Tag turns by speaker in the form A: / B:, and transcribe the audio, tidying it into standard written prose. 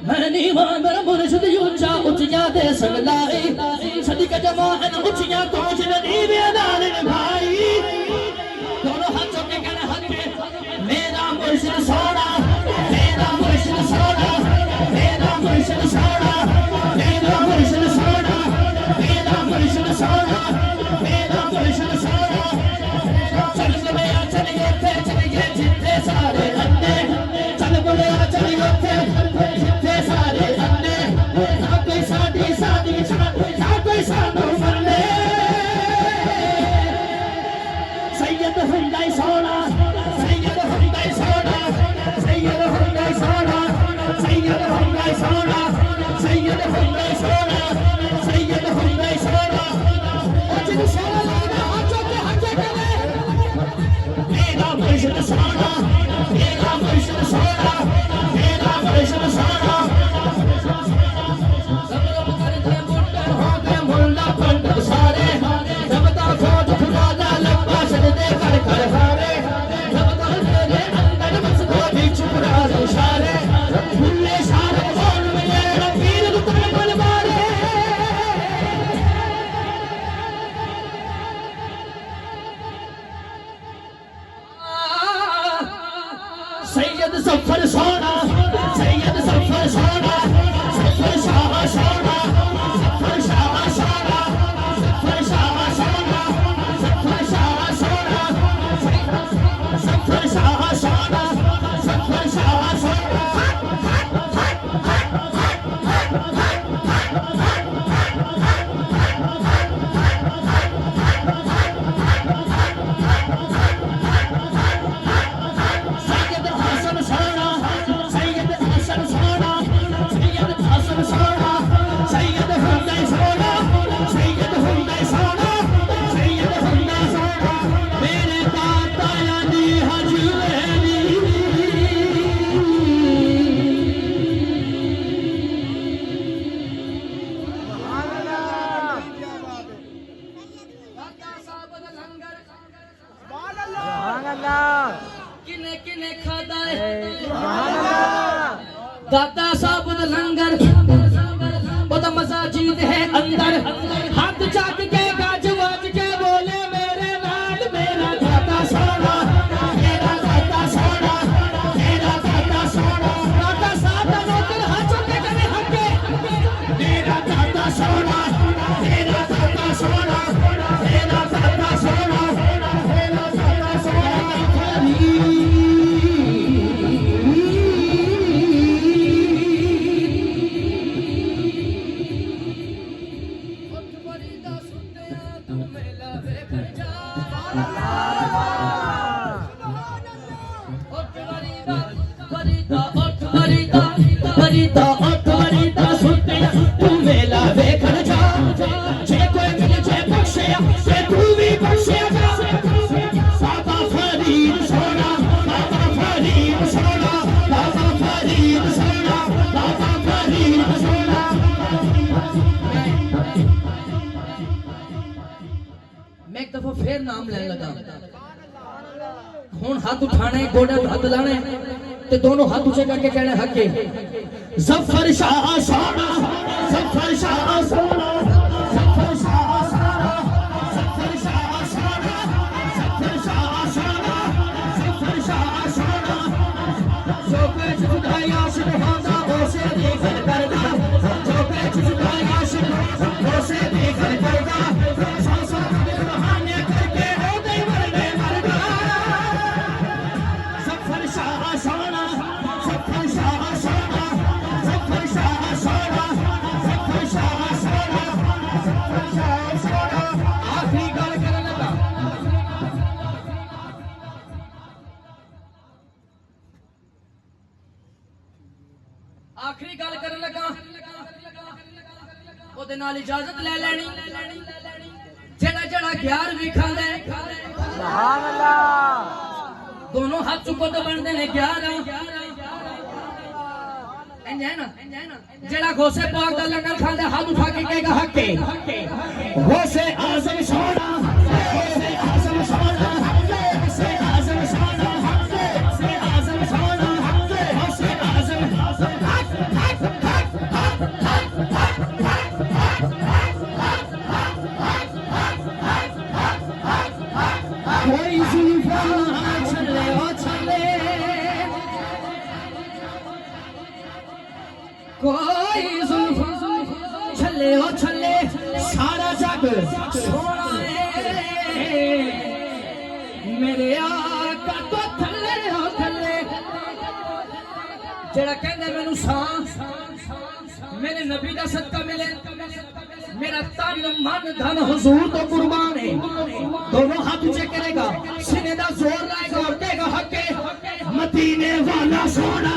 A: मैंने वहाँ मेरा मुर्शिद ऊंचा ऊंचिया दे संगलाई सदी का जमाना ऊंचिया तोज नदी में नाल भाई दोनों हाथों के कहने हके मेरा मुर्शिद सोना मेरा मुर्शिद सोना मेरा मुर्शिद सोना मेरा मुर्शिद सोना मेरा मुर्शिद सोना मेरा मुर्शिद सोना चल गए जितने सारे अन्ने चल गए जितने सारे अन्ने ना कोई साड़ी साड़ी ना कोई सानू मरने सैयद हुंदाई सोना सैयद हुंदाई सोना सैयद हुंदाई सोना सैयद हुंदाई सोना सैयद हुंदाई सोना सैयद हुंदाई सोना जिन सोना लगा हाथों पे हाथ करे मेरा मुर्शिद सोना मेरा मुर्शिद सोना मेरा मुर्शिद सोना सब लोग करते मुट्ठे होते मुल्ला पंड सारे जब तक खोज खुदा दा लंबा सजदे कर कर हारे जब तक तेरे अंदर मस्को भी चुप रहा इशारे भूले सारे कौन मिले पीर रुकने बल मारे सैयद सफर सोना सैयद सफर सोना सफर शाह सोना सफर शाह सोना सफर शाह सोना सफर शाह सोना सफर शाह सोना सफर शाह सोना सैयद हसन सोना सैयद हसन सोना सैयद हसन सोना सैयद हुंदाई सोना सैयद हुंदाई सोना सैयद हुंदाई सोना मेरे दाता यानी हजूरी किने किने खाता है दाता साहब दा लंगर ओदा मसाजिद है अंदर हाथ चाक के गाज वाज के बोले मेरे लाल मेरा दाता सोना मेरा दाता सोना मेरा दाता सोना दाता साहब दा नौकर हाथों के करे हके मेरा दाता सोना मेरा दाता सोना मेरा दाता सोना मेरा दाता सोना वरीदा वरीदा सुनते तू मेला देखण जा जे कोई मिल जे बख्शे ते तू भी बख्शे जा बाबा फरीद सोना बाबा फरीद सोना बाबा फरीद सोना बाबा फरीद सोना मैं एक दफा फिर नाम लेने लगा हुन हाथ उठाने गोडे हाथ लाने ते दोनों हाथ ऊंचे करके कहने हके जफर शाह सोना जफर शाह सोना जफर शाह सोना जफर शाह सोना जफर शाह सोना जफर शाह सोना जो कुछ खुदाई आशिक होता उसे देखकर करदा जो कुछ खुदाई आशिक उसे देखकर करदा सांसों के बहाने करके हो गई मरने मरदा जफर शाह सोना जफर शाह सोना जफर शाह सोना जफर शाह सोना जफर शाह सोना आखिरी गल करने लगा आखिरी गल करने लगा ओदे नाल इजाजत ले लेनी जेड़ा जेड़ा 11वीं खांदा है सुभान अल्लाह दोनों हाथ चुको तो बनते ने 11 इंज है ना जेड़ा गोसे पाक दा लंगर खांदा हाथ उठा के कहेगा हके गोसे आजम सोना गोसे आजम सोना गोसे आजम सोना गोसे आजम सोना गोसे आजम कोई जुल्फ छले ओ छले सारा जग सोना है मेरे आका तो थले ओ थले जेड़ा कहंदा मैनू सांस मेरे नबी दा सदका मिले मेरा तन मन धन हुजूर तो कुर्बान है दोनों हाथ ऊंचे करेगा सीने दा जोर लाएगा और कहेगा हक मदीने वाला सोना